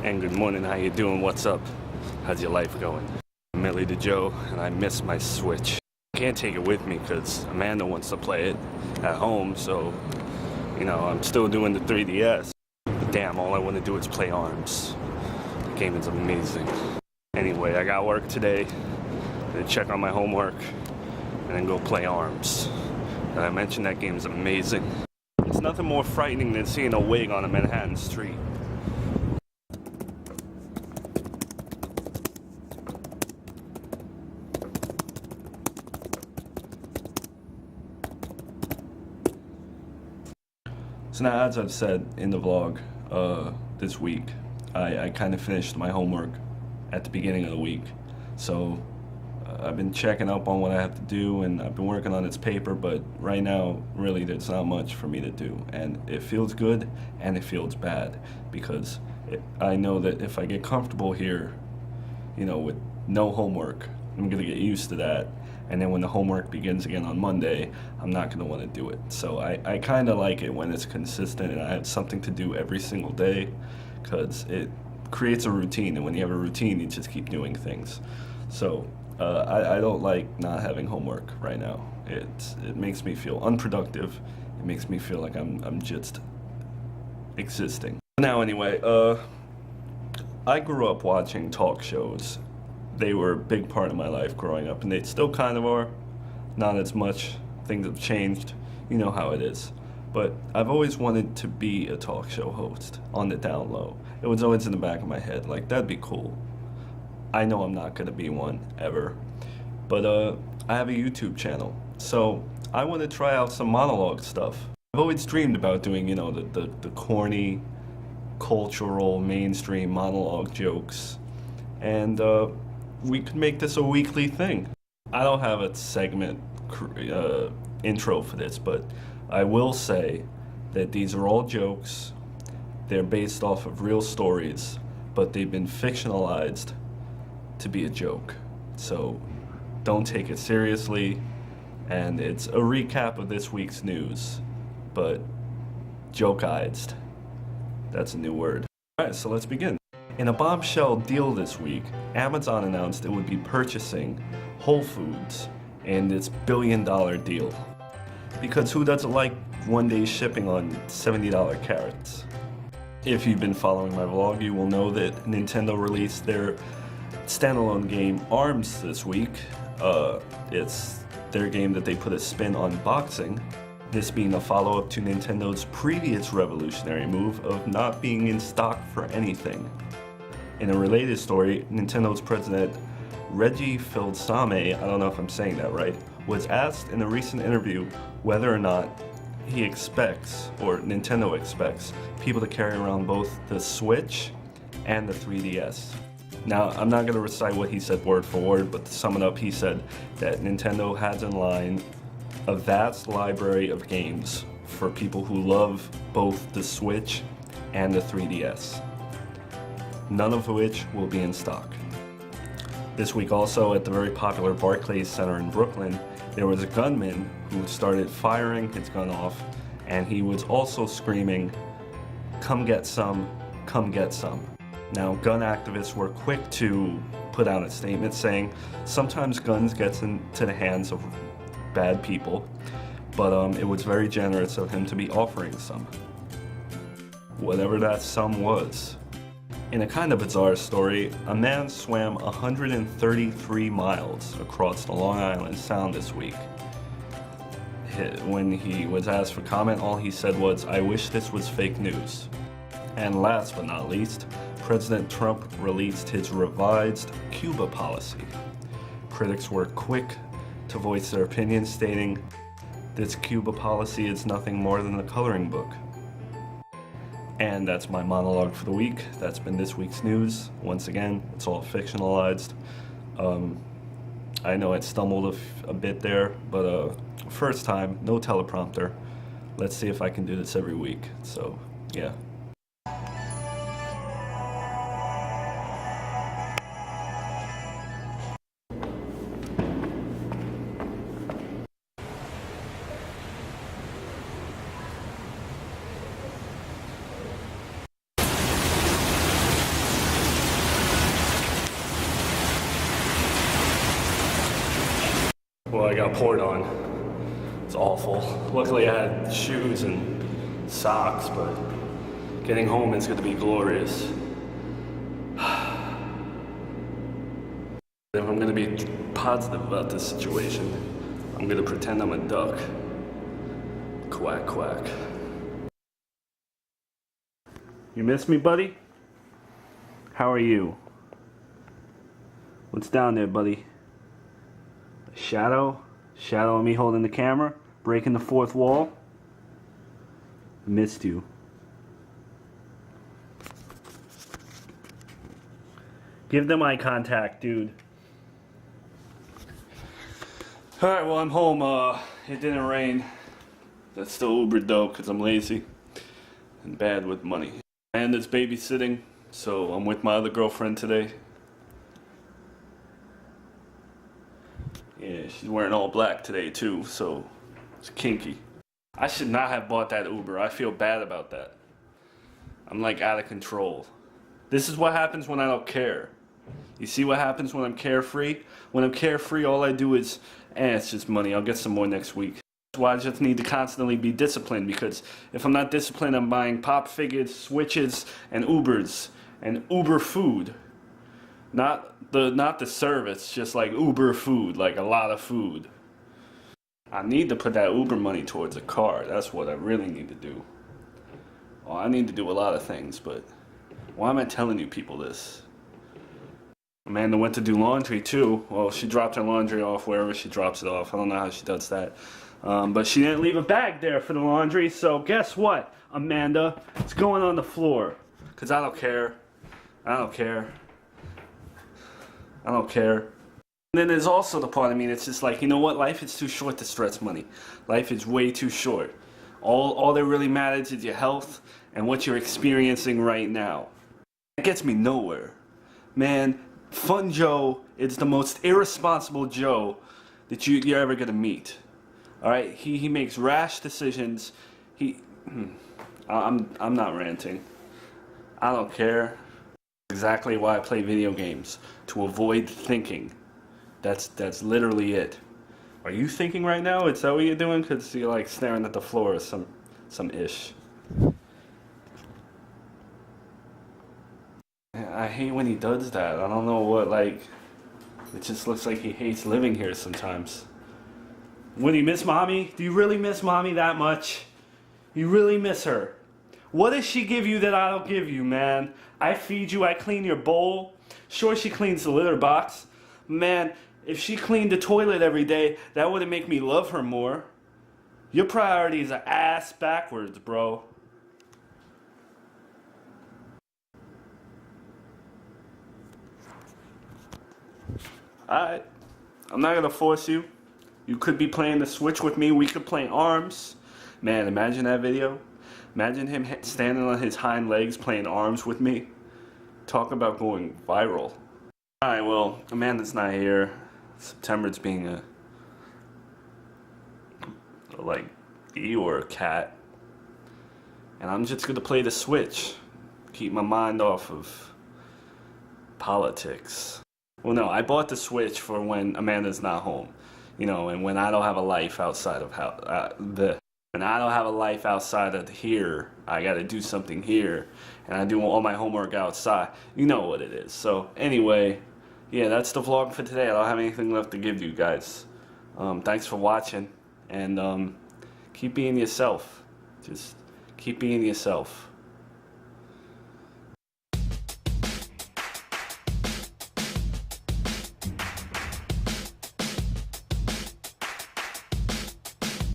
And good morning, how you doing? What's up? How's your life going? I'm Millie the Joe, and I miss my Switch. I can't take it with me because Amanda wants to play it at home, so, I'm still doing the 3DS. But damn, all I want to do is play ARMS. The game is amazing. Anyway, I got work today. Gonna check on my homework, and then go play ARMS. And I mentioned that game is amazing. It's nothing more frightening than seeing a wig on a Manhattan street. So now, as I've said in the vlog this week, I kind of finished my homework at the beginning of the week. So I've been checking up on what I have to do, and I've been working on this paper, but right now, really, there's not much for me to do. And it feels good, and it feels bad, because I know that if I get comfortable here, with no homework, I'm gonna get used to that. And then when the homework begins again on Monday, I'm not going to want to do it. So I kind of like it when it's consistent and I have something to do every single day, because it creates a routine. And when you have a routine, you just keep doing things. So I don't like not having homework right now. It makes me feel unproductive. It makes me feel like I'm just existing. Now anyway, I grew up watching talk shows. They were a big part of my life growing up, and they still kind of are. Not as much. Things have changed. You know how it is. But I've always wanted to be a talk show host on the down low. It was always in the back of my head, like, that'd be cool. I know I'm not going to be one, ever. But I have a YouTube channel, so I want to try out some monologue stuff. I've always dreamed about doing, the corny, cultural, mainstream monologue jokes. And we could make this a weekly thing. I don't have a segment intro for this, but I will say that these are all jokes. They're based off of real stories, but they've been fictionalized to be a joke. So don't take it seriously. And it's a recap of this week's news, but jokeized. That's a new word. All right, so let's begin. In a bombshell deal this week, Amazon announced it would be purchasing Whole Foods in its billion-dollar deal. Because who doesn't like one-day shipping on $70 carrots? If you've been following my vlog, you will know that Nintendo released their standalone game ARMS this week. It's their game that they put a spin on boxing. This being a follow-up to Nintendo's previous revolutionary move of not being in stock for anything. In a related story, Nintendo's president, Reggie Fils-Aimé, I don't know if I'm saying that right, was asked in a recent interview whether or not he expects, or Nintendo expects, people to carry around both the Switch and the 3DS. Now, I'm not going to recite what he said word for word, but to sum it up, he said that Nintendo has in line a vast library of games for people who love both the Switch and the 3DS. None of which will be in stock. This week also, at the very popular Barclays Center in Brooklyn, there was a gunman who started firing his gun off, and he was also screaming, "Come get some, come get some." Now, gun activists were quick to put out a statement saying sometimes guns get into the hands of bad people, but it was very generous of him to be offering some. Whatever that some was. In a kind of bizarre story, a man swam 133 miles across the Long Island Sound this week. When he was asked for comment, all he said was, "I wish this was fake news." And last but not least, President Trump released his revised Cuba policy. Critics were quick to voice their opinions, stating, "This Cuba policy is nothing more than a coloring book." And that's my monologue for the week. That's been this week's news. Once again, it's all fictionalized. I know I stumbled a bit there, but first time, no teleprompter. Let's see if I can do this every week. So, yeah. Well, I got poured on. It's awful. Luckily I had shoes and socks, but getting home is gonna be glorious. If I'm gonna be positive about this situation, I'm gonna pretend I'm a duck. Quack, quack. You miss me, buddy? How are you? What's down there, buddy? A shadow? Shadow of me holding the camera? Breaking the fourth wall? Missed you. Give them eye contact, dude. Alright, well, I'm home. It didn't rain. That's still Uber dope because I'm lazy and bad with money. And it's babysitting, so I'm with my other girlfriend today. Yeah, she's wearing all black today too, so it's kinky. I should not have bought that Uber. I feel bad about that. I'm like out of control. This is what happens when I don't care. You see what happens when I'm carefree? When I'm carefree, all I do is, it's just money. I'll get some more next week. That's why I just need to constantly be disciplined, because if I'm not disciplined, I'm buying pop figures, Switches, and Ubers, and Uber food. Not the service, just like Uber food, like a lot of food. I need to put that Uber money towards a car. That's what I really need to do. Well, I need to do a lot of things, but why am I telling you people this? Amanda went to do laundry too. Well, she dropped her laundry off wherever she drops it off. I don't know how she does that. But she didn't leave a bag there for the laundry, so guess what, Amanda? It's going on the floor. Because I don't care. I don't care. I don't care. And then there's also the part of me that's just like, you know what? Life is too short to stress money. Life is way too short. All that really matters is your health and what you're experiencing right now. It gets me nowhere. Man, Fun Joe is the most irresponsible Joe that you're ever gonna meet. All right, he makes rash decisions. I'm not ranting. I don't care. Exactly why I play video games, to avoid thinking. That's literally it. Are you thinking right now? Is that what you're doing? Cause you're like staring at the floor or some ish. I hate when he does that. I don't know what, like, it just looks like he hates living here sometimes. When you miss mommy? Do you really miss mommy that much? You really miss her? What does she give you that I don't give you, man? I feed you, I clean your bowl. Sure, she cleans the litter box. Man, if she cleaned the toilet every day, that wouldn't make me love her more. Your priorities are ass backwards, bro. Alright, I'm not gonna force you. You could be playing the Switch with me. We could play ARMS. Man, imagine that video. Imagine him standing on his hind legs playing ARMS with me. Talk about going viral. Alright, well, Amanda's not here. September's being a like Eeyore cat. And I'm just gonna play the Switch. Keep my mind off of politics. Well, no, I bought the Switch for when Amanda's not home, you know, and when I don't have a life outside of when I don't have a life outside of here, I got to do something here, and I do all my homework outside. You know what it is. So anyway, yeah, that's the vlog for today. I don't have anything left to give you guys. Thanks for watching, and keep being yourself. Just keep being yourself.